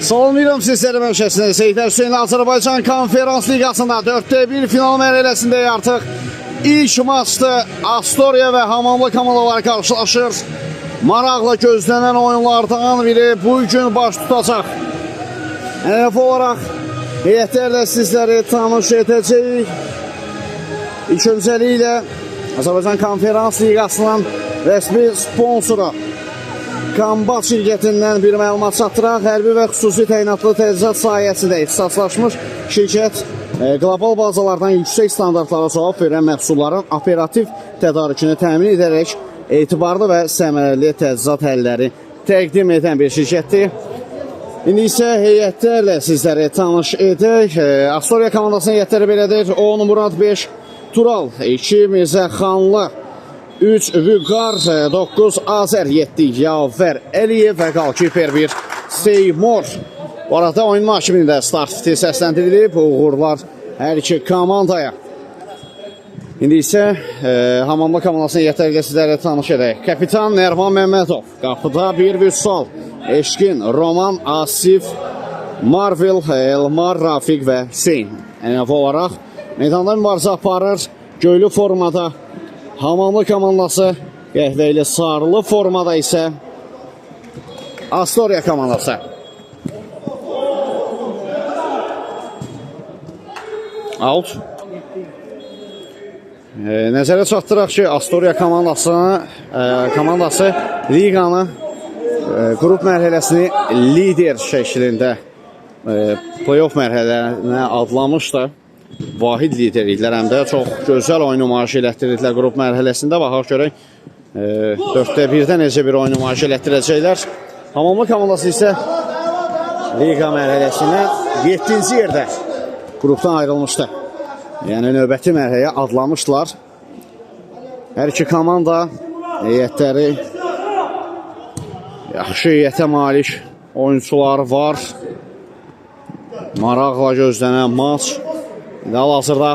Salamlayıram sizləri məşəsinə. Seyidlər Hüseyin Azərbaycan Konferans Liqasında 4-1 final mərhələsində artıq ilk maçda Astoria və Hamamlı komandalar qarşılaşır. Maraqla gözlənən oyunlardan biri bugün baş tutacaq. Ənəf olaraq heyətlərlə sizləri tanış edəcəyik. İlk öncəliklə Azərbaycan Konferans Liqasının rəsmi sponsoru Kombat şirkətindən bir məlumat çatdıraq. Hərbi və xüsusi təyinatlı təchizat sahəsində ixtisaslaşmış şirkət qlobal bazalardan yüksək standartlara cavab verən məhsulların operativ tədarükünü təmin edərək etibarlı və səmərəli təchizat həlləri təqdim edən bir şirkətdir. İndi isə heyətlərlə sizləri tanış edək. Astoria komandasının heyətləri belədir. 10 Murad 5 Tural, 2 Mirzəxanlı, 3 Vüqar, 9 Azər, 7 Yavər Əliyev və qalkiper 1 Seymur. Bu arada oyun hakimində start fiti səsləndirilib. Uğurlar hər iki komandaya. İndi isə Hamamlı komandasının heyətləri sizlərlə tanış edək. Kapitan Nərman Məmmədov, qapıda bir Vüsal, Eşkin, Roman, Asif, Marvel, Elmar, Rafiq və Hüseyin. Ənəv olaraq meydanda mübarizə aparır. Göylü formada Hamamlı komandası, qəhvəli sarılı formada isə Astoria komandası. Out. Nəzərə çatdıraq ki, Astoria komandası liqanı qrup mərhələsini lider şəklində playoff mərhələsinə adlamışdı. Vahid liderliklər, həm də çox gözəl oyun nümayiş elətdirdilər qrup mərhələsində. Baxaq görək 4-1-də necə bir oyun nümayiş elətdirəcəklər. Hamamlı komandası isə liqa mərhələsində 7-ci yerdə qrupdan ayrılmışdı. Yəni növbəti mərhələyə adlamışdılar. Hər iki komanda heyətləri yaxşı heyətə malik oyuncular var. Maraqla gözlənən maç. Hal-hazırda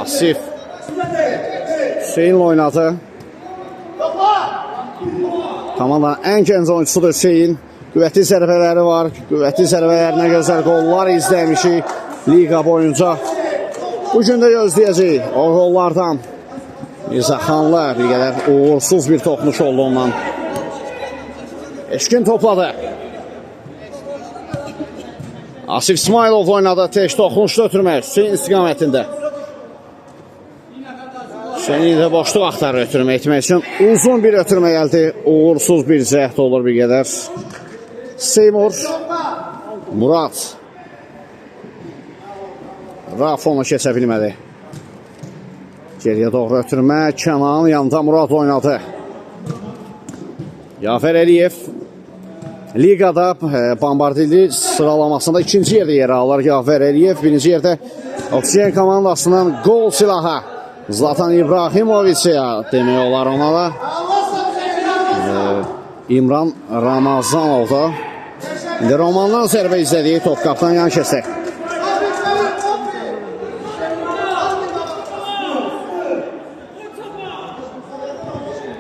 Asif Hüseyinlə oynadı. Komandanın ən gənc oyuncusudur Hüseyin. Qüvvətli zərbələri var. Qüvvətli zərbələrinə gözəl qollar izləmişik liqa boyunca. Bugün də gözləyəcəyik o qollardan. Mirzəxanlı bir qədər uğursuz bir toxunuş oldu ondan. Eşkin topladı. Asif İsmailov oynadı. Teş toxunuşda ötürmək Hüseyin istiqamətində. Hüseyin də boşluq axtarır ötürmək etmək üçün. Uzun bir ötürmə gəldi. Uğursuz bir cəhd olur bir qədər. Seymur, Murad. Raf onu keçə bilmədi. Geriyə doğru ötürmə. Kənanın yanında Murad oynadı. Yavər Əliyev liqada bombardili sıralamasında ikinci yerdə yer alır Yavər Əliyev. Birinci yerdə Oksigen komandasının gol silahı Zlatan İbrahimoviç'e demək olar ona da. İmran Ramazanov da. İndi Romandan zərbə izlədiyi top qapdan yan kəsək.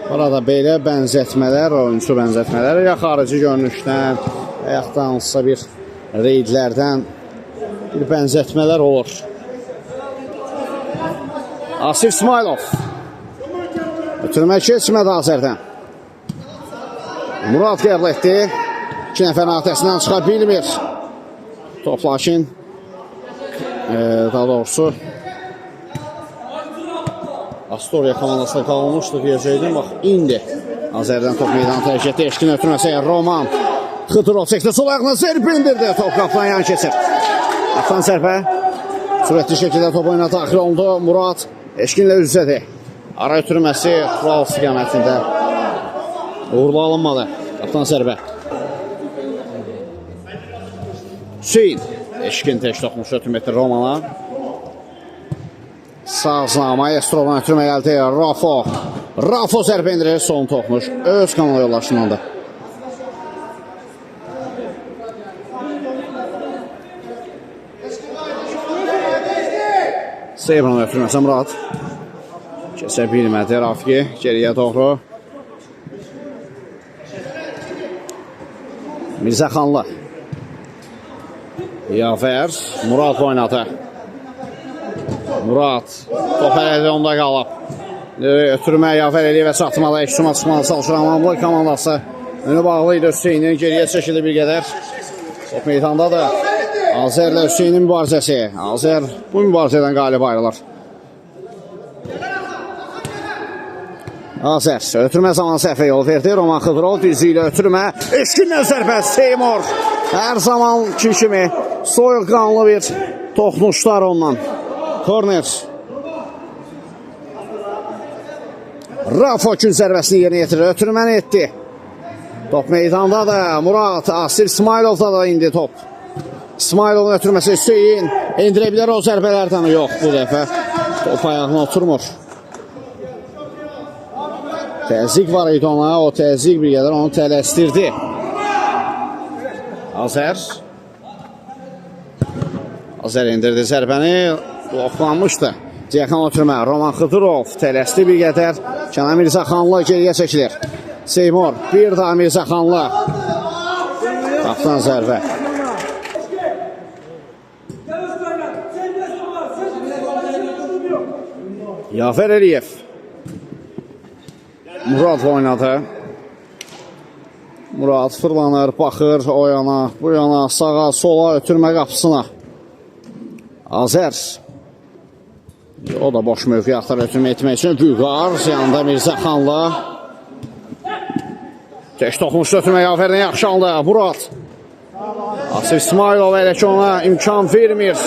Burada belə bənzətmələr, oyuncu bənzətmələri ya xarici görünüşdən, yaxud da hansısa bir reydlərdən bir bənzətmələr olur. Asif İsmailov ötürmək keçmədi Azərdən. Murad qəbul etdi. 2 nəfərin öhdəsindən çıxa bilmir. Top lakin daha doğrusu Astoria komandasına qalmışdı deyəcəkdim. Bax, indi Azərdən top meydanı tərk etdi. Eşkin ötürməsə Roman Xıdırov çəkdi. Sol ayağına zərbə indirdi. Top qapıdan yan keçir. Qapıdan zərbə. Sürətli şəkildə top oyuna daxil oldu. Murad Eşkinlə üz-üzədir. Ara ötürməsi Tural istiqamətində. Uğurlu alınmadı. Qapıdan zərbə. Hüseyin. Eşkin tək toxmuş ötürməkdir Romana. Sağ Maestro'dan ötürmə gəldi. Rafo zərbə indirir. Son toxmuş öz kanala yollaşınlandı. Seyranın ötürməsə Murad. Kəsə bilmədi Rafiqi. Geriyə doğru. Mirzəxanlı. Yafer, Murad oynadı. Murad, top əldə onda qalıb. Ötürmə Yafer eləyir və çatmada Eşsuma çıxmalı çalışır. Hamamlı komandası önü bağlı idi Hüseynin. Geriyə çəkildi bir qədər. Top meydandadır. Azərlə Hüseynin mübarizəsi. Azər bu mübarizədən qalib ayrılır. Azər, ötürmə zamanı səhvə yol verdi. Roman Xıdırov düzü ilə ötürmə. Eşkinlə zərbə Seymur. Hər zaman kimi soyuqqanlı bir toxunuşlar ondan. Korner. Rafa gün zərbəsini yerinə yetirir. Ötürməni etdi. Top meydanda da Murad. Asir İsmailov'da da indi top. İsmailov'un ötürməsi Hüseyin. İndirə bilər o zərbələrdən. Yox bu dəfə. Top ayağına oturmur. Təzyiq var idi ona. O təzyiq bir qədər onu tələstirdi. Azər. Azər indirdi zərbəni. Bloqlanmışdı. Ceyxan ötürmə. Roman Xıdırov tələsdi bir qədər. Kənan Mirzəxanlı geriyə çəkilir. Seymur. Bir daha Mirzəxanlı. Qapdan zərbə. Yafer Əliyev. Murad oynadı. Murad fırlanır, baxır o yana, bu yana, sağa, sola, ötürmə qapısına. Azər. O da boş mövqe axtar ötürmə etmək üçün. Vüqar, yanında Mirzəxanlı. Teş toxunuşda ötürmə Yaferdən yaxşı aldı. Murad. Asif İsmailov elə ki ona imkan vermir.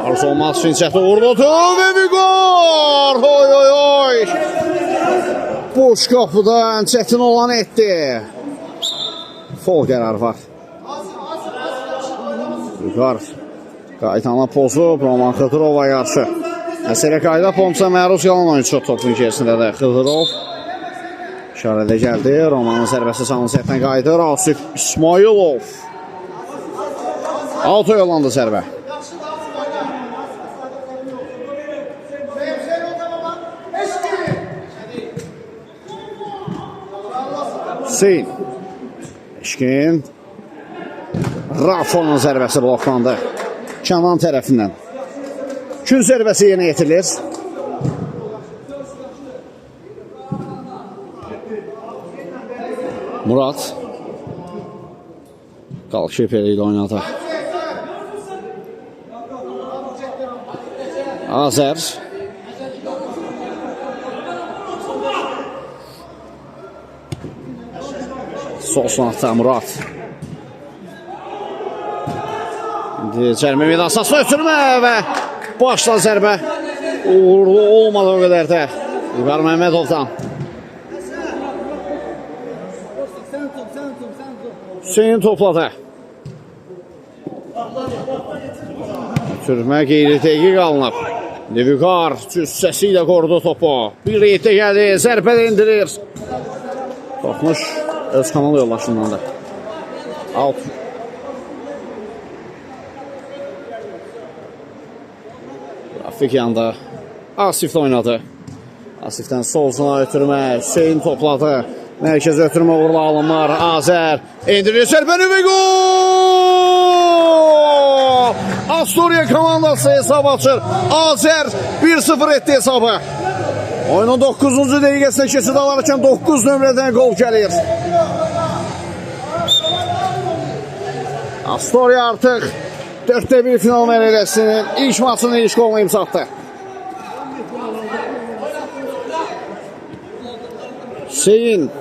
Arzu olmaz üçün çəkdi vurdu və Vüqar. Oy oy oy. Boş qapıda ən çətin olan etdi. Fol qərar var. Vüqar qaytana pozub Roman Xıdırova qarşı. Məsələ qayda pomsa məruz qalan oyuncu topun gerisində də Xıdırov. İşarədə gəldi. Romanın zərbəsi canlı səhvdən qaydır. Asif İsmailov. Auto yollandı zərbə. Hüseyin. Eşkin. Rafonun zərbəsi bloklandı. Kənan tərəfindən. Gün zərbəsi yerinə yetirilir. Murad. Qalkiperi ilə oynadı. Azər. Sol sınaqda Murad. İndi cərmə meydasası ötürmə və başla zərbə. Uğurlu olmadı o qədər də. İlqar Məhmədovdan. Hüseyin topladı. Ötürmə qeyri-dəqiq alınıb. Vüqar cüssəsi ilə qorudu topu. Bir reytdə gəldi, zərbə də indirir. Toxmuş öz kanalı yollaşındandır. Out. Rafik yanında. Asif oynadı. Asifdən solcuna ötürmə. Hüseyin topladı. Mərkəz ötürmə uğurlu alınlar. Azər indirir zərbəni və gol! Astoria komandası hesab açır. Azər 1-0 etdi hesabı. Oyunun 9-cu dəqiqəsində keçid alarkən 9 nömrədən gol gəlir. Astoria artıq 4-1 final mərhələsinin ilk maçının ilk qolunu imzatdı. Hüseyin.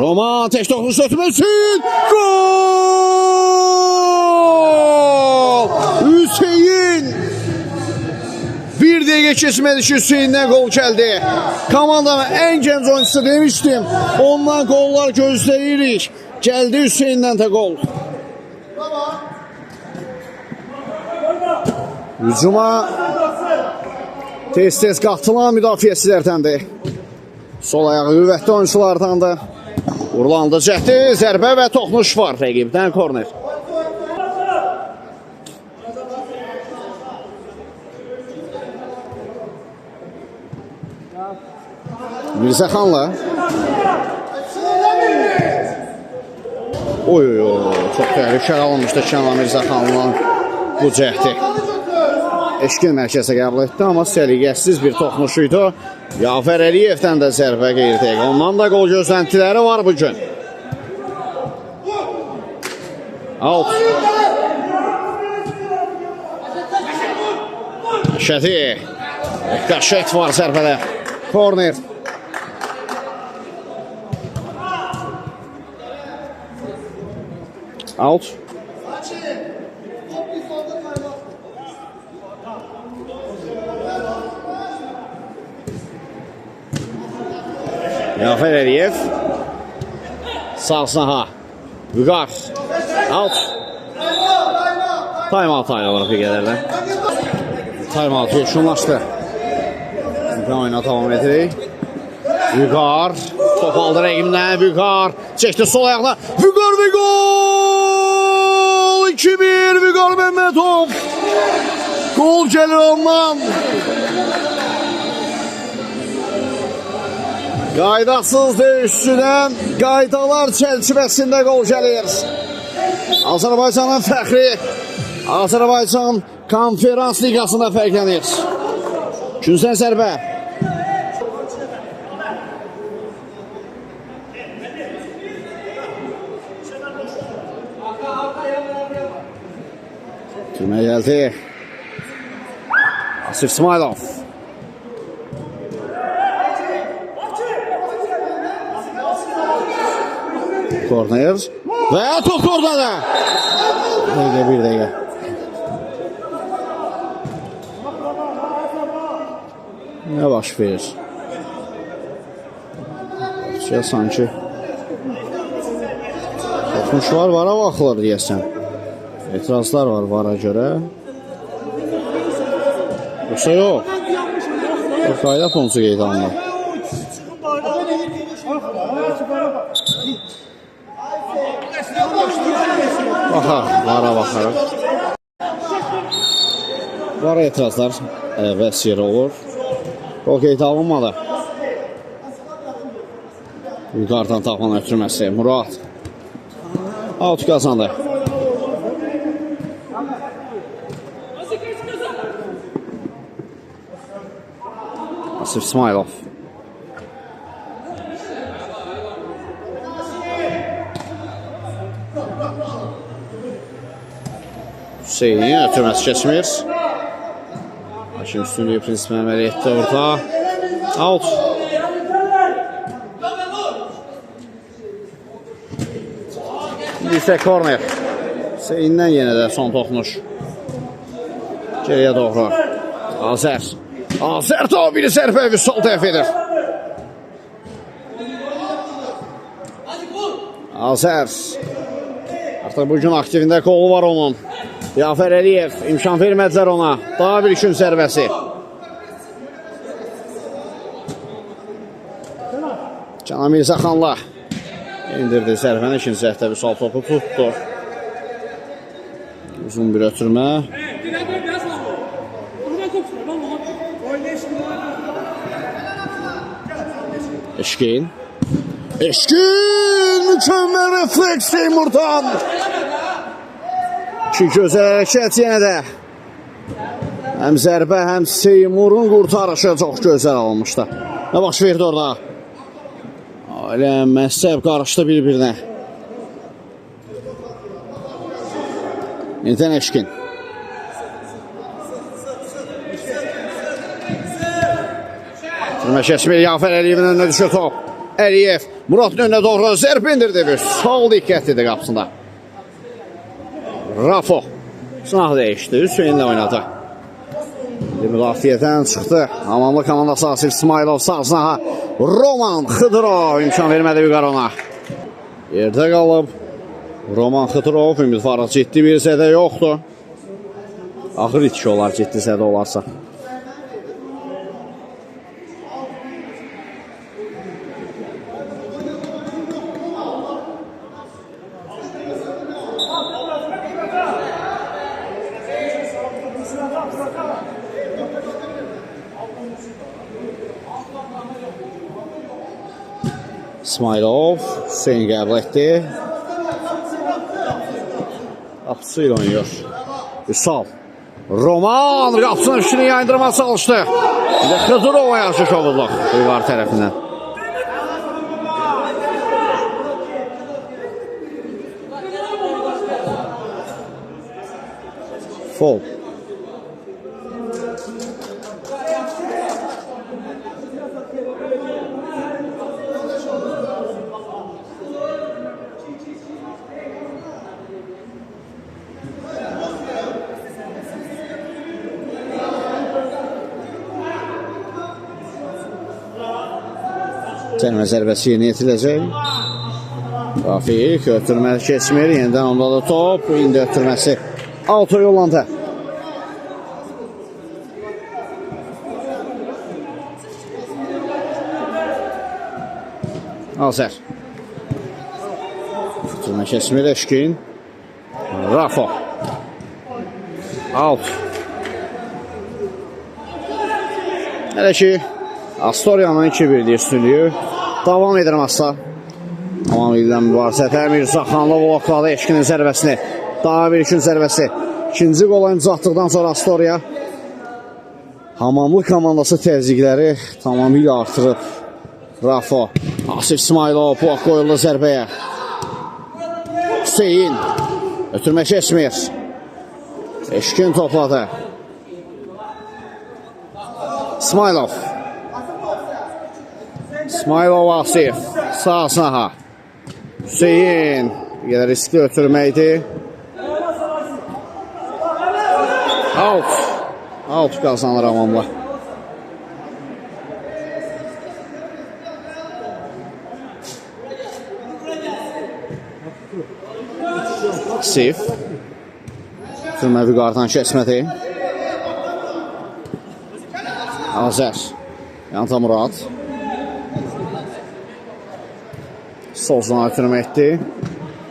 Roman tək toxunuş ötürmə Hüseyin. Gol! Hüseyin. Bir dəqiqə keçmədi ki, Hüseyindən qol gəldi. Komandanın ən gənc oyuncusu demişdim. Ondan qollar gözləyirik. Gəldi Hüseyindən də qol. Hücuma tez-tez qatılan müdafiəçilərdəndir. Sol ayağı qüvvətli oyunculardandır. Uğurlandı cəhdi, zərbə və toxunuş var rəqibdən korner. Mirzəxanlı. Oy, çox təhlükəli alınmışdı Kənan Mirzəxanlı'nın bu cəhdi. Eşkin mərkəzə qəbul etdi, amma səliqəsiz bir toxunuşuydu. Yafər Əliyevdən də zərbə qeyri-dəqiq. Ondan da qol gözləntiləri var bugün. Out. Şəti. Qəşət var zərbədə. Korner. Out. Yafər Əliyev. Sağ sınaha. Vüqar. Out. Time-out ayrılır bir qədərlə. Time-out yekunlaşdı. Oyuna davam edirik. Vüqar. Top aldı rəqimdən. Vüqar. Çəkdi sol ayaqla. Vüqar və gol! 2-1 Vüqar Məmmədov. Gol gəlir ondan. Qaydasız döyüşçüdən qaydalar çərçivəsində qol gəlir. Azərbaycanın fəxri Azərbaycan Konferans Liqasında fərqlənir. Küncdən zərbə. Türməyə gəldi. Asif İsmailov. Korner. Və top orada. Bir dəqiqə. Nə baş verir? Sanki toxunuşlar vara baxılır deyəsən. Etirazlar var vara görə. Yoxsa yox. Qayda ponsu qeydə alınır. Vara baxarıq. Vara etirazlar əvvəz yeri olur. Qol qeydə alınmadı. Vüqardan taxman ötürməsi. Murad. Out qazandı. Asif İsmailov. Hüseynin ötürməsi keçmir. Hakim üstünlüyü prinsipini əməli etdi orada. Out. İsə korner. Hüseynindən yenə də son toxunuş. Geriyə doğru. Azər. Azər da bir zərbəvi sol tərəf edir. Azər. Artıq bugün aktivində qolu var onun. Yafər Əliyev imkan vermədilər ona. Daha bir gün zərbəsi. Kənan Mirzəxanlı indirdi zərbəni. İkinci zəhdə bir sol topu tutdu. Uzun bir ötürmə. Eşkin. Eşkin! Mükəmməl refleks Teymurdan. İki gözəl hərəkət yenə də. Həm zərbə, həm Teymurun qurtarışı çox gözəl alınmışdı. Nə baş verdi orada? Ailə məhzəb qarışdı bir-birinə. Yenidən Eşkin. Türmə keçmir, Yafər Əliyevin önünə düşür top. Əliyev Muradın önünə doğru zərbə indirdi bir. Sol diqqətlidir qapısında. Rafo sınaq dəyişdi, Hüseynlə oynadı. Müdafiədən çıxdı. Amanlı komandası Asif İsmailov sağ sınağa. Roman Xıdırov imkan vermədi Vüqar ona. Yerdə qalıb. Roman Xıdırov ümidvarı ciddi bir zədə yoxdur. Axır itki olar ciddi zədə olarsa. İsmailov Hüseyin qəbul etdi. Qapısı ilə oynayır. Üsal. Roman qapısının üstünü yayındırmaya çalışdı. Xızırova yaşı şovuzluq Uyğar tərəfindən. Fol. Cəlmə zərbəsi yeni yetiləcək. Rafik ötürməli keçmir. Yenidən onda da top. İndi ötürməsi auto yollandı. Azər. Ötürmə keçmir Eşkin. Rafo. Out. Hələ ki Astoriyanın 2-1 üstünlüyü davam edir masla. Tamam edən mübarizət. Mirzaxanlı blokladı Eşkinin zərbəsini. Daha bir üçün zərbəsi. İkinci qola imzatdıqdan sonra Astoriya Hamamlı komandası təzyiqləri tamamilə artırıb. Rafo. Asif İsmailov blok qoyuldu zərbəyə. Hüseyin. Ötürmə keçmir. Eşkin topladı. İsmailov. İsmailov Asif. Sağ saha. Hüseyin. Bir qədər riskli ötürməkdi. Out. Out qazanır Hamamlı. Asif. Ötürmə Vüqardan keçmədi. Azər. Yanta Murad. Solzuna ötürmə etdi.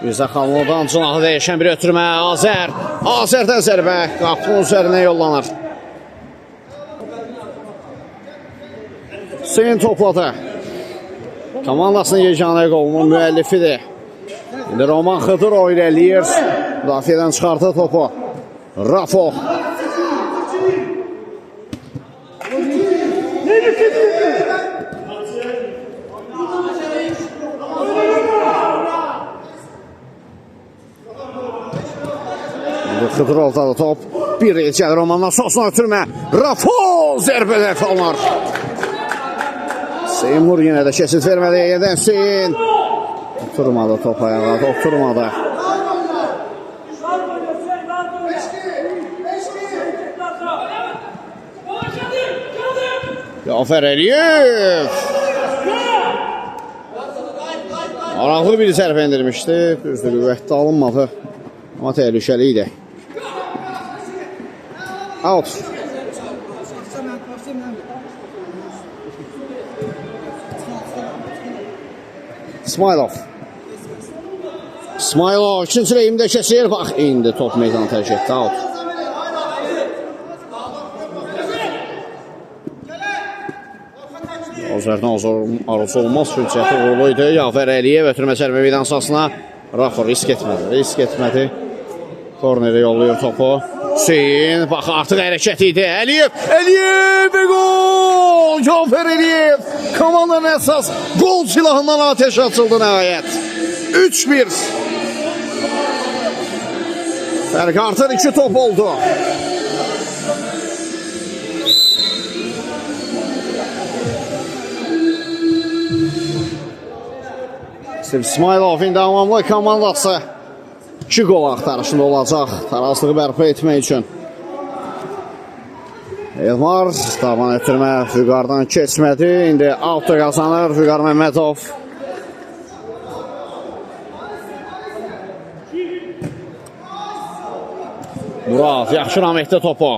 Mirzaxanlıdan cınahı dəyişən bir ötürmə. Azər. Azərdən zərbə. Qapının üzərinə yollanır. Hüseyin topladı. Komandasının yeganə qolunun müəllifidir. İndi Roman Xıdırov irəliyir. Müdafiədən çıxartı topu. Rafo. Xıdırovda da top. Bir elçəli Romandan sosuna ötürmə. Rafo zərbələr alınır. Seymur yenə də kesit vermədi. Yerdən Hüseyin. Oturmadı top ayağa. Oturmadı. Cafer Əliyev. Araqlı bir zərbə indirmişdi. Düzdür, qüvvətdə alınmadı. Amma təhlükəli idi. Out. İsmailov. İsmailov ikinci reyimdə keçir. Bax, indi top meydanı tərk etdi. Out. Azərdən arzusu olmaz. Fürsəti uğurluydu. Cafer Əliyev ötürmə zərbə meydan sahasına. Rafa risk etmədi. Risk etmədi. Korneri yolluyor topu. Hüseyin. Bax, artıq hərəkət idi. Əliyev. Əliyev və gol. Cafer Əliyev. Komandanın əsas gol silahından ateş açıldı nəhayət. 3-1. Fərq artır 2 top oldu. İsmailov indi Hamamlı komandası 2 qol axtarışında olacaq tarazlığı bərpa etmək üçün. Elmar davan ötürmə Vüqardan keçmədi. İndi auto qazanır Vüqar Məmmədov. Murad yaxşı ramətdə topu.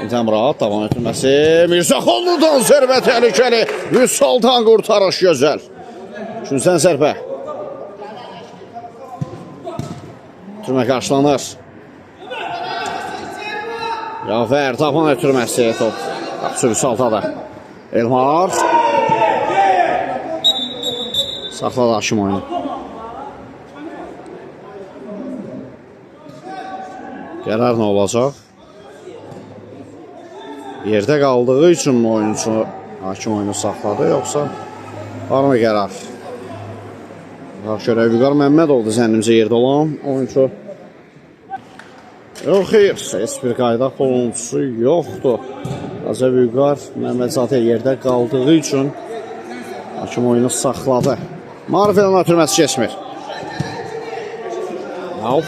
İndi Murad davan ötürməsi. Mirzaxanlıdan zərbə təhlükəli. Vüsaldan qurtarış gözəl. Üçüncüdən zərbə. Ötürmə qarşılanır. Cafer taban ötürməsi top. Qapısı Vüsaldadır. Elmar. Saxladı Haşim oyunu. Qərar nə olacaq? Yerdə qaldığı üçün oyuncu hakim oyunu saxladı, yoxsa var mı qərar? Şöyle Vüqar Məmmədovdur zənnimcə yerdə olan oyuncu. Yox, xeyr, heç bir qayda pozuntusu yoxdur. Azə Vüqar Məmmədzadə yerdə qaldığı üçün hakim oyunu saxladı. Marvel'in ötürməsi keçmir. Al.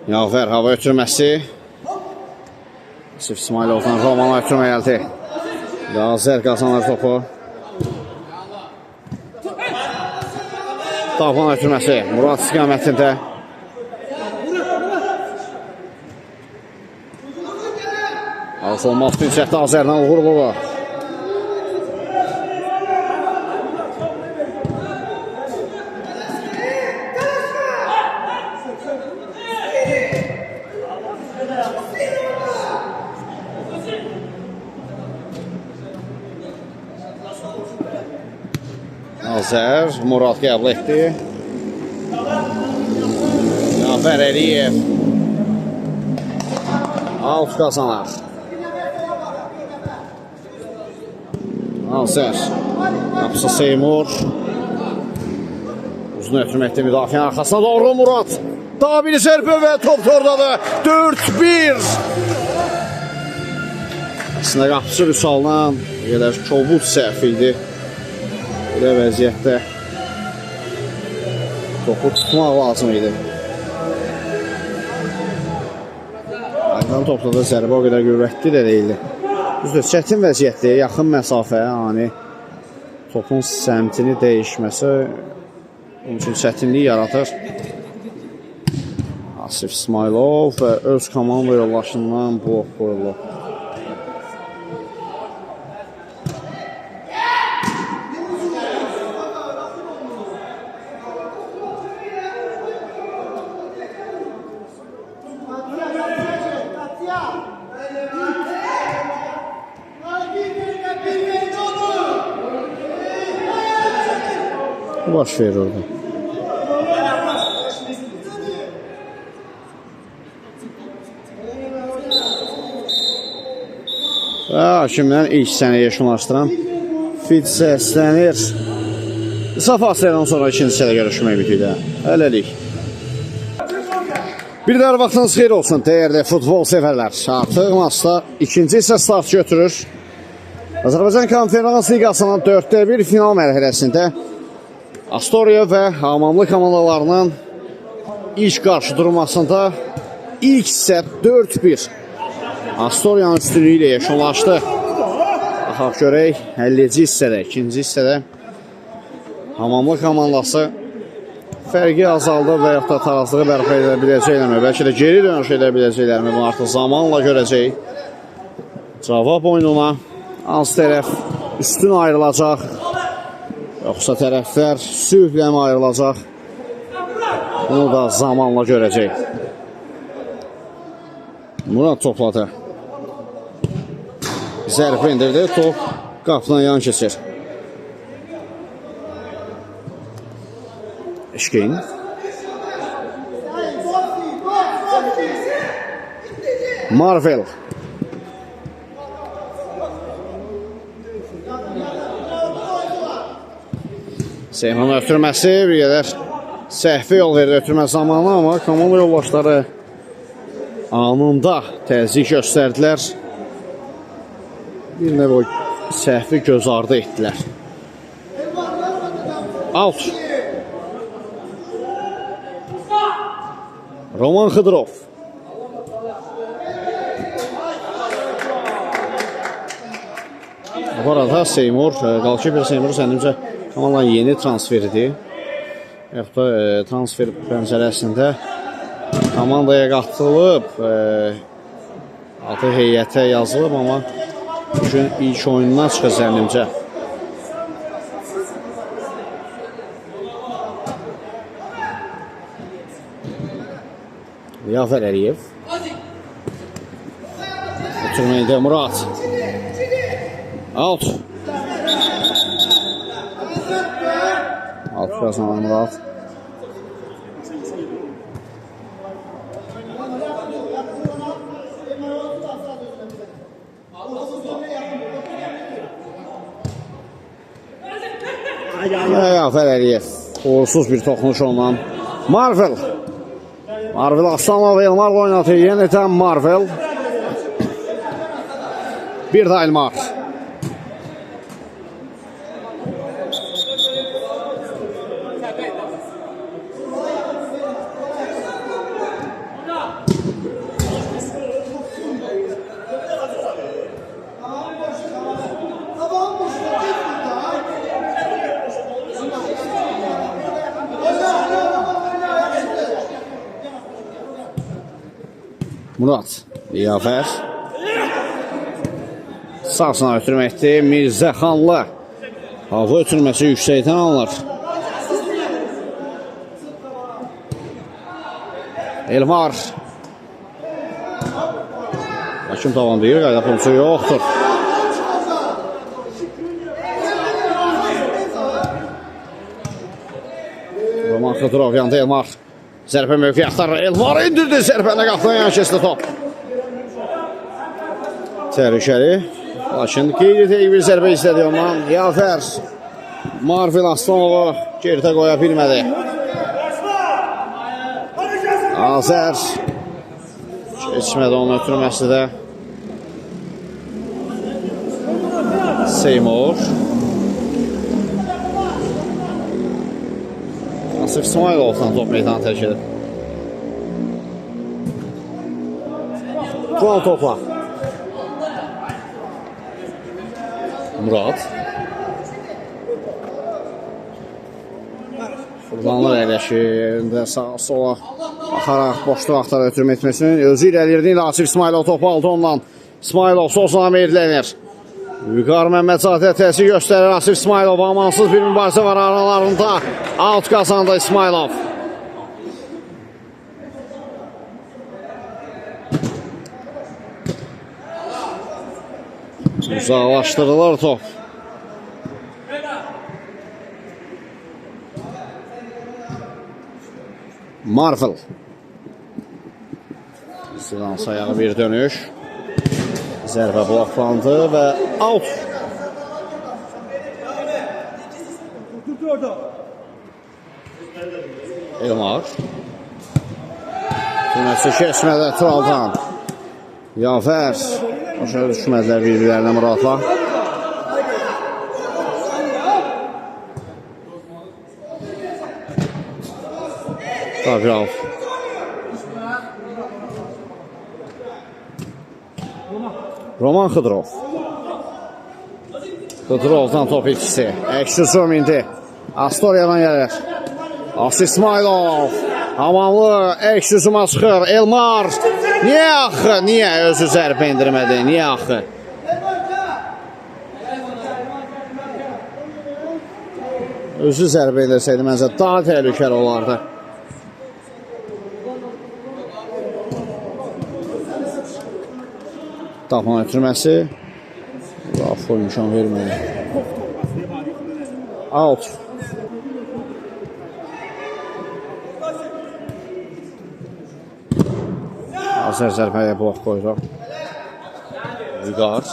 Yavər hava ötürməsi. Sif İsmailovdan Romana ötürmə gəldi. Qazer qazanır topu. Davan ötürməsi Murad istiqamətində. Alfa olmaq fürsətdə Azərdən uğurludur. Azər, Murad qəbul etdi. Yavər Əliyev. Alt qazanar. Azər. Qapısı Seymur. Uzun ötürməkdə müdafiənin arxasına doğru Murad. Daha bir zərbə və top tordadır. 4-1. Aslında qapısı Rüsaldan bir qədər kobud səhv idi. Belə vəziyyətdə topu tutmaq lazım idi. Aydan topladığı zərbə o qədər qüvvətli də deyildi. Düzdür, çətin vəziyyətdir, yaxın məsafə, hani topun səmtini dəyişməsi onun üçün çətinlik yaratır. Asif İsmailov və öz komanda yoldaşından blok qoyulur. Baş verir orada. Hakimdən ilk səni yeşunlaşdıran Fit səslənir. Qısa fasilədən sonra ikinci hissədə görüşmək ümidi. Hələlik. Bir də vaxtınız xeyir olsun dəyərli futbol sevərlər. Artıq maçda ikinci hissə start götürür. Azərbaycan Konferans Liqasının 4-1 final mərhələsində Astoria və Hamamlı komandalarının ilk qarşı durmasında ilk hissə 4-1 Astoriyanın üstünlüyü ilə yeşunlaşdı. Baxaq görək 50-ci hissədə, ikinci hissədə Hamamlı komandası fərqi azaldı və yaxud da tarazlığı bərpa edə biləcəklərmi, bəlkə də geri dönüş edə biləcəklərmi, bunu artıq zamanla görəcək. Cavab oyununa hansı tərəf üstün ayrılacaq, yoxsa tərəflər sülhlə mi ayrılacaq, bunu da zamanla görəcək. Murad topladı. Zərbə indirdi, top qapıdan yan keçir. Eşkin. Marvel. Seyhan ötürməsi bir qədər səhvi yol verdi ötürmə zamanı, amma komanda yoldaşları anında təzyiq göstərdilər. Bir nəvə səhvi göz ardı etdilər. Out. Roman Xıdırov. Bu arada Seymur, qalkiper Seymur səndimcə komandanın yeni transferidir. Yaxud da transfer pəncərəsində komandaya qatılıb, adı heyətə yazılıb, amma bugün ilk oyundan çıxır zənnimcə. Yavər Əliyev. Oturmayında Murad. Out. Alt qazanan Murad. Yafər Əliyev. Uğursuz bir toxunuş ondan. Marvel. Marvel Aslanov Elmar oynatır. Yeniden Marvel. Bir də Elmar. Murad, Yafər. Sağsına ötürməkdir. Mirzəxanlı. Hava ötürməsi yüksəkdən alınır. Elmar. Hakim tavanlayır. Qayda punktu yoxdur. Roman Xıdırov yanında Elmar. Zərbə mövqi axtarır. Elmar indirdi. Zərbəni qapıdan yan keçdi top. Təhlükəli. Lakin qeyri-təyi bir zərbə istədi ondan. Yafər. Marvel Aslanovu geridə qoya bilmədi. Azər. Keçmədi onun ötürməsi də. Seymur. Asif İsmailovdan top meydanı tərk edib. Turan topla. Murad. Furqanlar əyləşir. Sağa sola baxaraq boşluq axtaraq ötürmə etməsinin. Özü ilə əlirdi. Asif İsmailov topu aldı ondan. İsmailov solsuna meyirlənir. Vüqar Məmmədzadə təsir göstərir. Asif İsmailov amansız bir mübarizə var aralarında. Out qazandı İsmailov. Uzaqlaşdırılır top. Marvel. Silans ayağı bir dönüş. Zərbə bloklandı və out. Elmar. Tünəsi keçmədə Turaldan. Yafər. Aşağı düşmədilər bir-birlərinə Muradla. Tabii out. Roman Xıdırov. Xıdırovdan top ikisi. Əksi zoom indi. Astoriyadan gəlir. Asif İsmailov. Hamamlı əksi zooma çıxır. Elmar. Niyə axı? Niyə özü zərbə indirmədi? Niyə axı? Özü zərbə indirsəydi məncə daha təhlükəli olardı. Tapan ötürməsi. Full imkan vermədi. Out. Azər zərbəyə blok qoydu. Vüqar.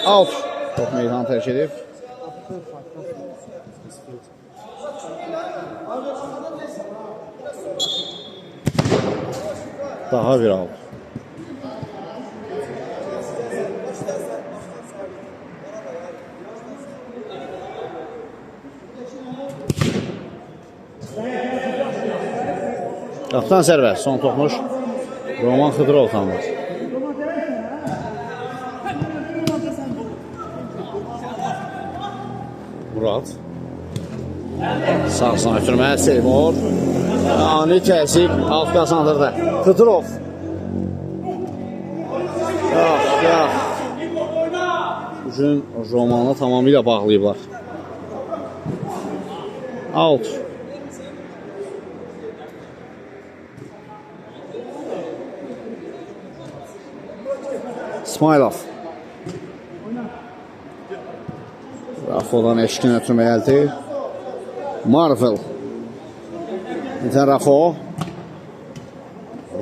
Out. Top meydanı tərk edib. Daha bir out. Qaptan zərbə, son toxmuş Roman Xıdırov tanınır. Murad. Sağsına ötürmə, Seymur. Ani təsib, alt qazandırdı. Xıdırov. Yax. Bugün romanı tamamilə bağlayıblar. Out. İsmailov. Rafodan eşkin ötürmə gəldi. Marvel. Yenidən Rafo.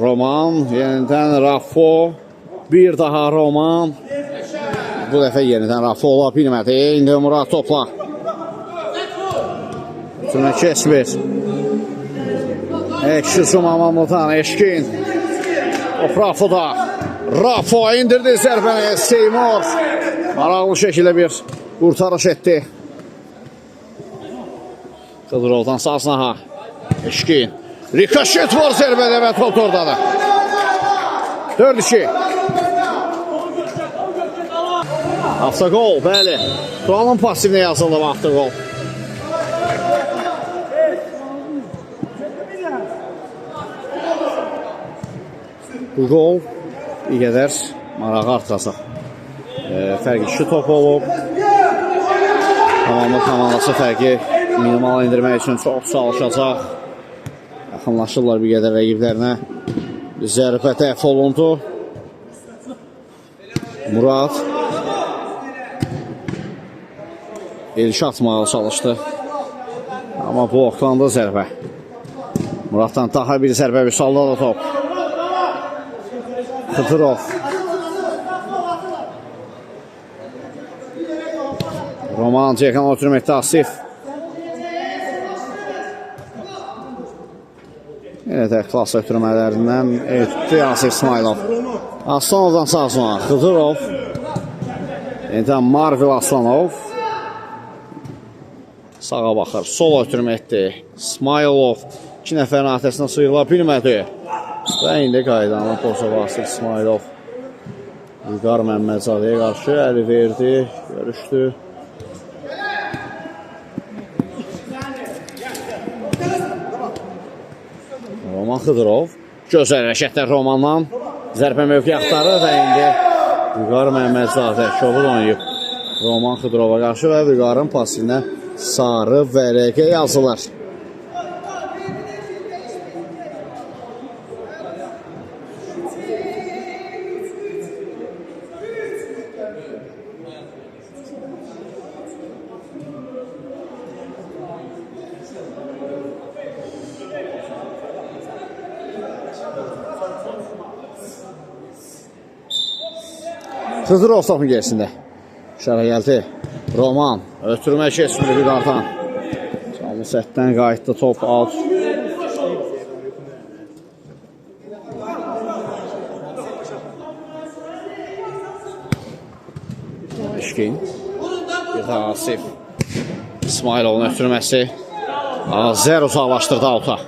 Roman. Yenidən Rafo. Bir daha Roman. Bu dəfə yenidən Rafo ola bilmədi. İndi Murad topla. Üstünə kesmir. Ekşisu Mamamutan. Eşkin. Top Rafo'da. Rafo indirdi zərbəni. Seymur. Maraqlı şəkildə bir qurtarış etdi. Qıdırovdan sağsınaha. Eşkin. Rikoşet var zərbədə və top oradadır. 4-2. Avtogol, bəli. Turanın pasivinə yazıldı bu avtogol. Bu gol bir qədər marağı artıracaq. Fərqi 2 top olub. Tamamı komandası fərqi minimal indirmək üçün çox çalışacaq. Yaxınlaşırlar bir qədər rəqiblərinə. Zərbə dəf olundu. Murad Elşi atmağa çalışdı. Amma bloklandı zərbə. Muraddan daha bir zərbə vüsalda da top. Xıdırov. Roman Ceyhan oturum etdi Asif. Yenə də klas ötürmələrindən etdi Asif İsmailov. Aslanovdan sağsına Xıdırov. Yenə Marvel Aslanov. Sağa baxır. Sol ötürüm etdi. İsmailov 2 nəfərin atəsinə sıyıla bilmədi. Və indi qaydanı poza basır İsmailov. Vüqar Məmmədzadeyə qarşı əli verdi. Görüşdü. Roman Xıdırov. Gözəl hərəkətlər Romandan. Zərbə mövqe axtarır və indi Vüqar Məmmədzadə şovul oynayıb. Roman Xıdırova qarşı və Vüqarın pasivinə sarı vərəqə yazılır. Xıdırov topun gerisində. Şərə gəldi. Roman. Ötürmə keçmir Vüqardan. Canlı sətdən qayıtdı top out. Eşkin. Bir daha Asif. İsmailovun ötürməsi. Azer uzaqlaşdırdı alta.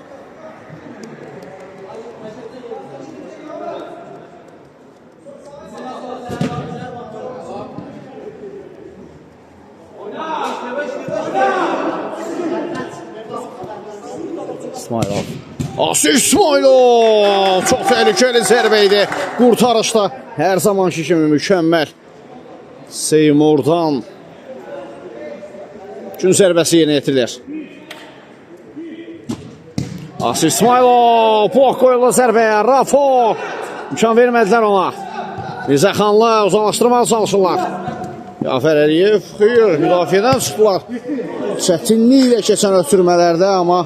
İsmailov. Asif İsmailov! Çox təhlükəli zərbə idi. Qurtarışda hər zamanki kimi mükəmməl. Seymurdan gün zərbəsi yerinə yetirilir. Asif İsmailov! Blok qoyuldu zərbəyə. Rafo! İmkan vermədilər ona. Mirzəxanlı uzaqlaşdırmağa çalışırlar. Yafər Əliyev xeyr, müdafiədən çıxdılar. Çətinliklə keçən ötürmələrdə, amma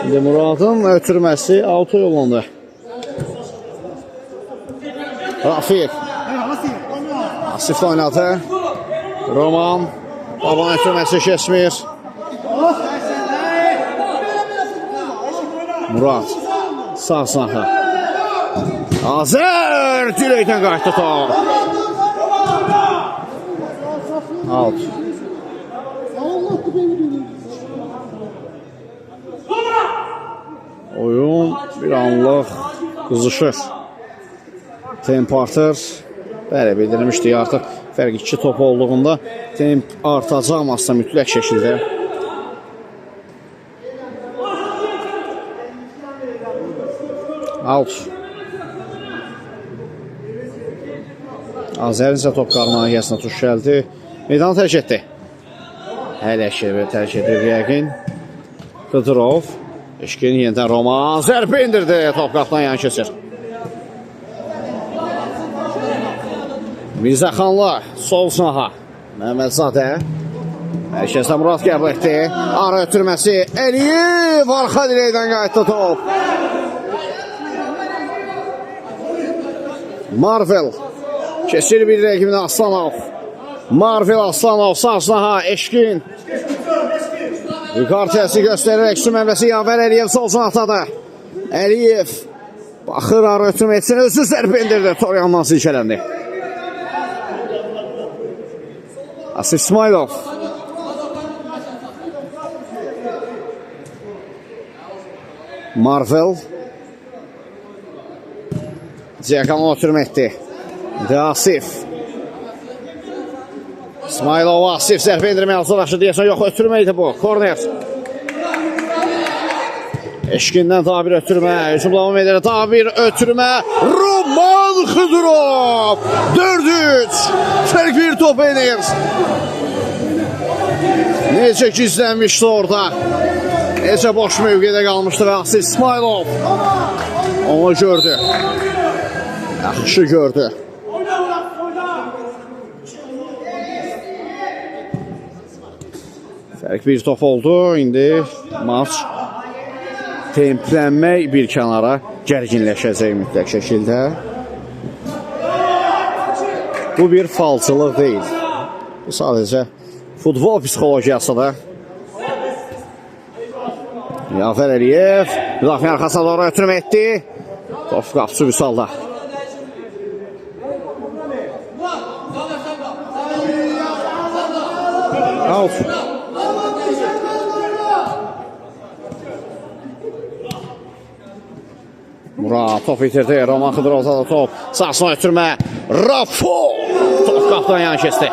Muradın ötürməsi auto yollandı. Rafiq. Asif oynadı. Roman. Baban ötürməsi keçmir. Murad. Sağ sınağı. Azer direkdən qayıtdı top. Out. Oyun bir anlıq qızışır. Temp artır. Bəli, bildirilmişdik artıq. Fərq 2 top olduğunda temp artacaq aslında mütləq şəkildə. Out. Azərin isə top qarmağı yəsinə tuş gəldi. Meydanı tərk etdi. Hələ ki, tərk edir yəqin. Xıdırov. Eşkin yenidən Roman. Zərbə indirdi. Top qapdan yan keçir. Mirzəxanlı sol sınağa. Məmmədzadə. Mərkəzdə Murad qəbul etdi. Ara ötürməsi Əliyev arxa dirəkdən qayıtdı top. Marvel keçir bir rəqibini Aslanov. Marvel Aslanov saçlaha Eşkin. Yukarı təsir göstərərək su məmləsi Yavər Əliyev sol cinahdadır. Əliyev baxır ara ötürmə etsin, özü zərbə indirdi. Toryandan silkələndi. Asif İsmailov. Marvel. Ziyakanlı ötürmə etdi. Asif. İsmailov Asif zərbə indirməyə hazırlaşır deyəsən, yox ötürmə idi bu. Korner. Eşkindən daha bir ötürmə. Hücum davam edir. Daha bir ötürmə. Roman Xıdırov. 4-3. Fərq bir top enir. Necə gizlənmişdi orada. Necə boş mövqedə qalmışdı və Asif İsmailov onu gördü. Yaxşı gördü. Fərq bir top oldu. İndi maç templənmək bir kənara gərginləşəcək mütləq şəkildə. Bu bir falçılıq deyil. Bu sadəcə futbol psixologiyasıdır. Yavər Əliyev müdafiə arxasına doğru ötürmə etdi. Top qapıcı Vüsalda. Out. Murat top itirdi. Roman Xıdırovda da top. Sağsına ötürmə. Rafo. Top qapıdan yan keçdi.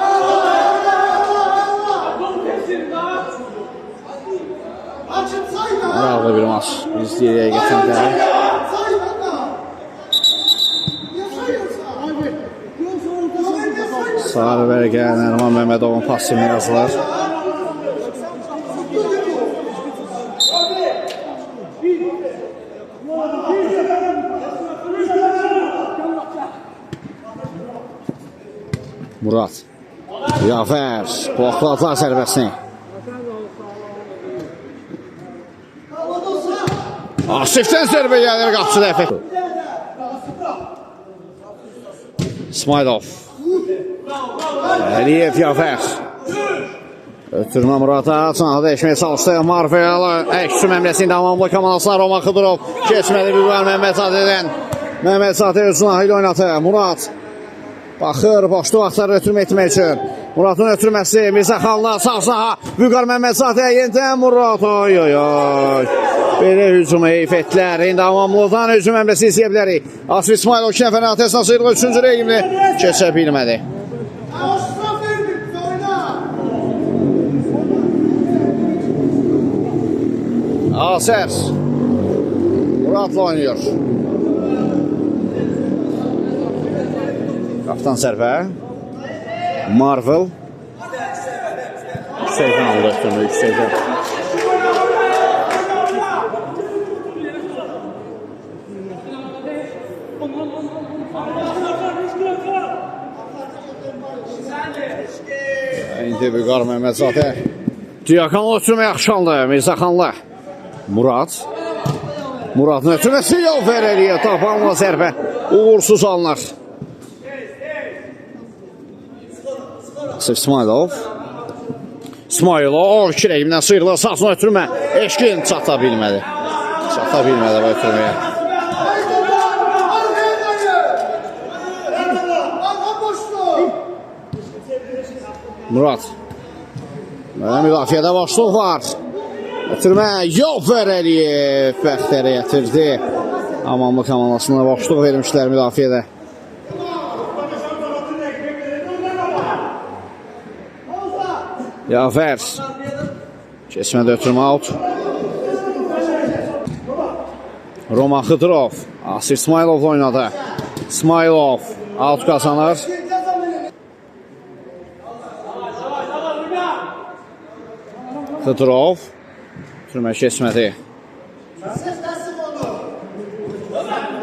Maraqlı bir maç. Biz geriyə gətirdi. Sarı Bərgə, Nərman Məmmədovun pasını yazılar. Murat. Yavər. Blokladılar zərbəsini. Asifdən zərbə gəlir qapçı dəfə. İsmailov. Əliyev Yavər. Ötürmə Murata. Canı dəyişməyə çalışdı. Marvel. Əksü məmləsində amamlı komanasına Roman Xıdırov. Keçmədi Büqar Məmmədzadədən. Məmmədzadə öz cinahı ilə oynadı. Murat. Baxır, boşlu vaxtları ötürmə etmək üçün. Muratın ötürməsi, Mirzəxanla sağ saha. Büqar Məmmədzadə yenidən Murat. Oy, oy, oy. Belə hücumu heyf etdilər. İndi amamlıdan hücum əmrəsi izləyə bilərik. Asif İsmailov 2 nəfərin atəsinə sıyrılıq 3-cü rəqibini keçə bilmədi. Asər Muratla oynuyor. Qaptan zərbə. Marvel. Yüksəkdən aldı üstünlüyü, yüksəkdən. İndi Büqar Məmmədzadə. Diyakanlı ötürmə yaxşanlı. Mirzəxanlı. Murat. Muratın ötürməsi Yavər Əliyev. Tapanla zərbə. Uğursuz alınır. Asif İsmailov. İsmailov 2 rəqibdən sıyrılır. Sağsına ötürmə. Eşkin çata bilmədi. Çata bilmədi bu ötürməyə. Murat. Müdafiədə boşluq var. Ötürmə Yavər Əliyev bəxtləri gətirdi. Amamlı komanasına boşluq vermişlər müdafiədə. Yavər. Keçmədə ötürmə out. Roman Xıdırov. Asif İsmailov oynadı. İsmailov out qazanır. Xıdırov. Ötürmə keçmədi.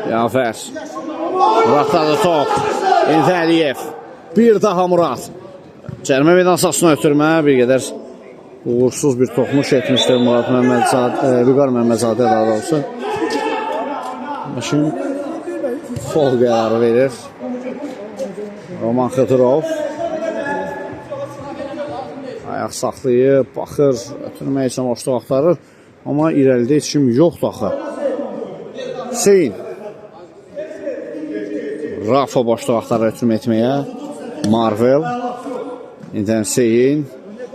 Yavər. Muratdadır top. İndi Əliyev. Bir daha Murat. Cərmə meydan sahasına ötürmə. Bir qədər uğursuz bir toxunuş etmişdir Vüqar Məmmədzadə daha doğrusu. Maşın sol qərarı verir. Roman Xıdırov ayaq saxlayıb, baxır, ötürmək üçün boşluq axtarır. Amma irəlidə heç kim yoxdur axı. Hüseyin Rafa boşluq axtarır ötürmə etməyə. Marvel İndən Hüseyin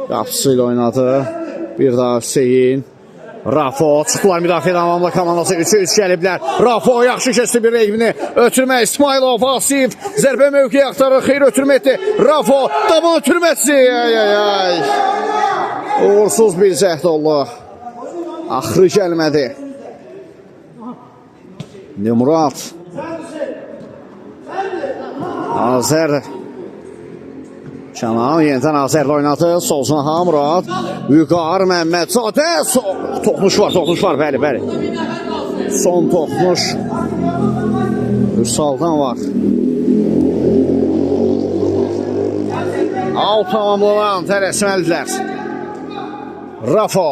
qapısı ilə oynadı. Bir daha Hüseyin Rafo çıxdılar müdafiə davamlı komandası 3-3 gəliblər. Rafo yaxşı kəsdi bir rəqibini ötürmək. İsmailov Asif zərbə mövqeyi axtarır. Xeyr ötürmə etdi. Rafo daban ötürməsi. Uğursuz bir cəhd oldu. Axırı gəlmədi. Nemurad Azər Kənan yenidən Azərlə oynadı. Sol canaha Murad. Vüqar Məmmədzadə. Toxunuş var, bəli. Son toxunuş Üsaldan var. Out tamamlanan tələsməlidirlər. Rafo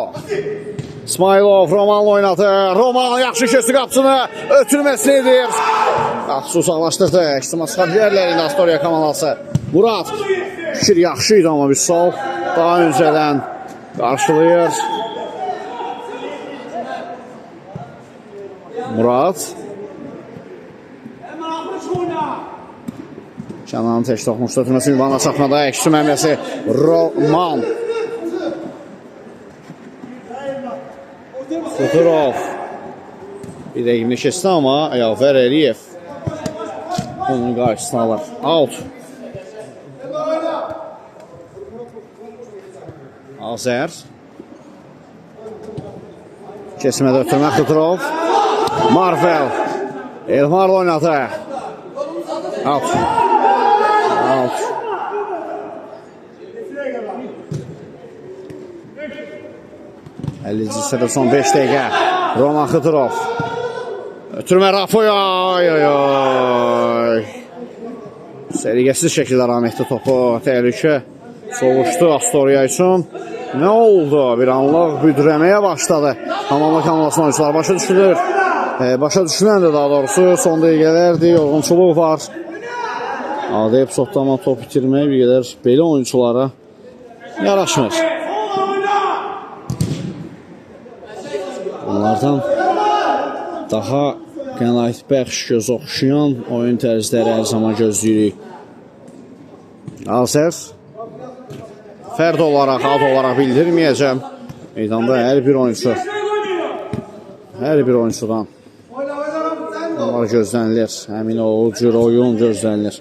İsmailov Romanla oynadı. Roman yaxşı kəsdi qapısını. Ötürməsini edir. Qapısı uzaqlaşdırdı. İctima çıxa bilərlər indi Astoriya komandası. Murad fikir yaxşıydı amma bir sol daha öncədən qarşılayır. Murad Kənanın tək toxunuşda ötürməsi ünvana çatmada əksü məmləsi Roman Xıdırov bir rəqimli kəsdi amma Ayavər Əliyev onun qarşısını alır. Out. Azər Kesmədə ötürmə Xıdırov Marvel Elmarla oynadı. Out. 50-ci hissədə son 5 dəqiqə. Roman Xıdırov ötürmə Rafoya. Səliqəsiz şəkildə rəhmətli topu təhlükə soğuşdu Astoriya üçün. Nə oldu? Bir anlıq büdrəməyə başladı. Hamamlı komandasının oyuncuları başa düşüləndir daha doğrusu. Son dəqiqələrdir, yorğunçuluq var. Adi epizodda amma top bitirmək bir qədər belə oyunculara yaraşmır. Onlardan daha qənaətbəxş, göz oxşayan oyun tərzləri hər zaman gözləyirik. Azər fərd olaraq, ad olaraq bildirməyəcəm. Meydanda hər bir oyuncudan onlar gözlənilir. Həmin o cür oyun gözlənilir.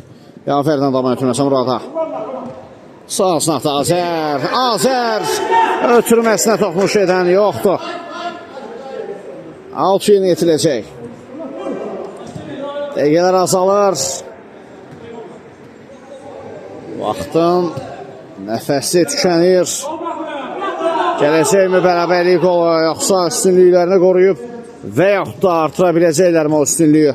Yafərdən daban ötürməsə Murada. Sağ sınaqda Azər ötürməsinə toxunuş edən yoxdur. Alt yeni yetiləcək. Dəqiqələr azalır. Vaxtın nəfəsi tükənir. Gələcəkmi bərabərlik olur, yoxsa üstünlüklərini qoruyub və yaxud da artıra biləcəklərmi o üstünlüyü?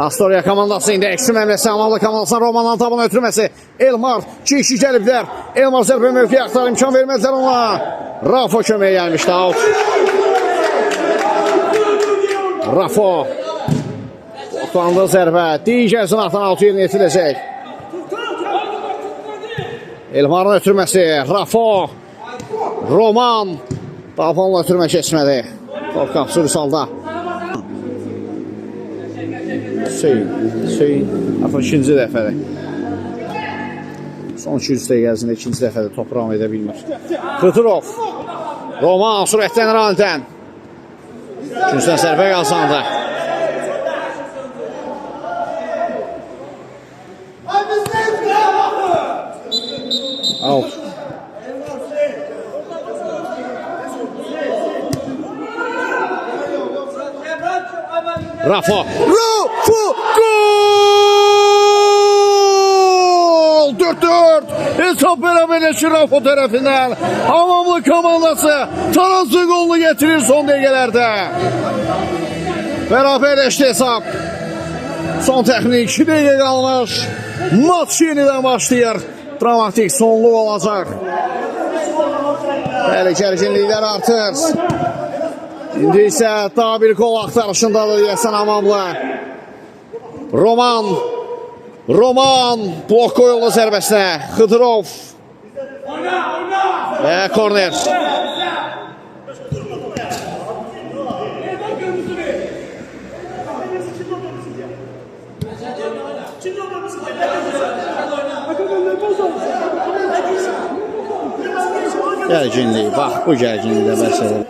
Astoriya komandası indi əksi məmləsi Amallı komandasına Romandan tabanı ötürməsi. Elmar 2-2 gəliblər. Elmar zərbə mövqeyi axtarır, imkan vermədilər ona. Rafo köməyə gəlmişdi. Out. Rafo Oxlandı zərbə. Digər sınaqdan out yerinə yetiləcək. Elmarın ötürməsi. Rafo Roman tabanla ötürmə keçmədi. Top qapısı Vüsalda. Hüseyin Rafo ikinci dəfədir. Son 200 dəqiqəsində ikinci dəfədə top ram edə bilmir. Xıdırov Roman sürətlənir anidən. Üçüncüdən zərbə qazandı. Out. Rafo gol! 4-4 hesap beraberleşir Rafo tərəfindən. Hamamlı komandası Tarazı golunu getirir son dəqiqələrdə. Beraberleşdi hesap. Son təxmini 2 dəqiqə qalmış. Maç yenidən başlayır. Dramatik sonluq olacaq. Bəli, gərginliklər artır. İndi isə daha bir qol axtarışındadır deyəsən Hamamlı. Roman blok qoyuldu zərbəsinə. Xıdırov və korner. Gərginlik, bax bu gərginlikdə bəsədir.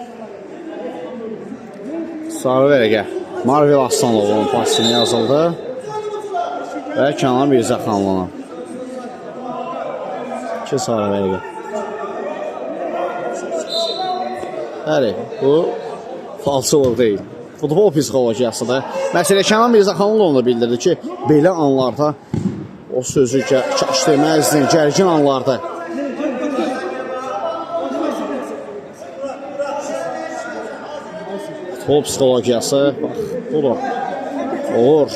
Sarı verəqə Marvel Aslanovun pasını yazıldı və Kənan Mirzəxanlı'na 2 sarı verəqə. Bəli, bu falçılıq deyil, futbol psixologiyasıdır. Məsələ Kənan Mirzəxanlı onu bildirdi ki, belə anlarda o sözü kaş deməzdin, gərgin anlarda futbol psixologiyası, bax, budur. Olur,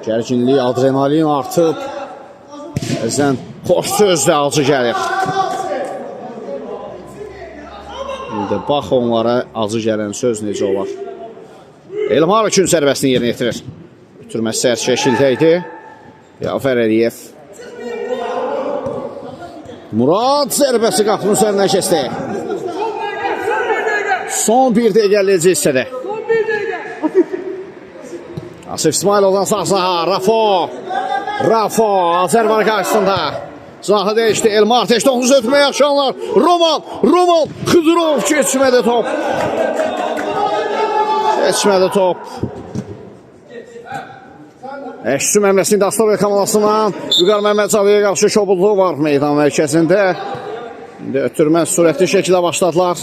gərginlik, adrenalin artıb, əzən xoş söz də acı gəlir. İndi bax onlara acı gələn söz necə olar. Elmar üçün zərbəsini yerinə yetirir. Ötürməsi sərt şəkildə idi. Yafər Əliyev. Murad zərbəsi qapının üzərindən kəsdi. Son bir dəqiqəlici hissədə. Asif İsmailovdan sağ saha, Rafo, Azərbaycan qarşısında. Zahı dəyişdi, Elmar Teşdə onu ötməyə yaşayanlar. Roman, Xıdırov keçmədi top. Əşsü məmləsində Astroya komanasından Vüqar Məmmədzalıya qarşı şobulluğu var meydan mərkəzində. İndi ötürmə sürətli şəkildə başladılar.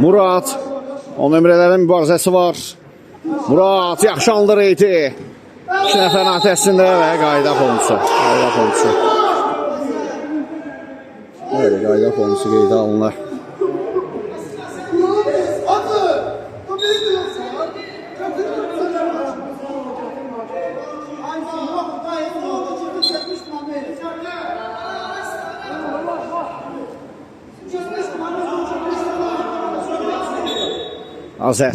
Murad, o nömrələrin mübarizəsi var. Murad yaxşı andır idi. 2 nəfər atəsində və qayda foncusu. Qayda foncusu qeydə alınır. Azər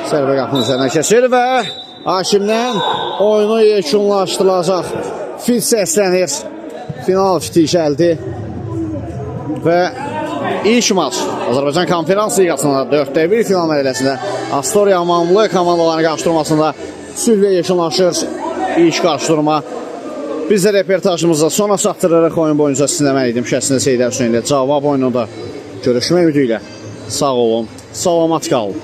zərbə qapının üzərinə kəsir və hakimdən oyunu yekunlaşdırılacaq. Fit səslənir. Final fiti gəldi və ilk maç Azərbaycan Konferans Liqasında 4-1 final mərhələsində Astoria Hamamlı komandaların qarşıdurmasında sülhlə yekunlaşır ilk qarşıdurma. Biz də reportajımızda sona çatdırırıq. Oyun boyunca sizinlə mən idim. Şəxsinə Seyid Ərsün ilə cavab oyununda görüşmək ümidi ilə. Sağ olun, salamat qalın.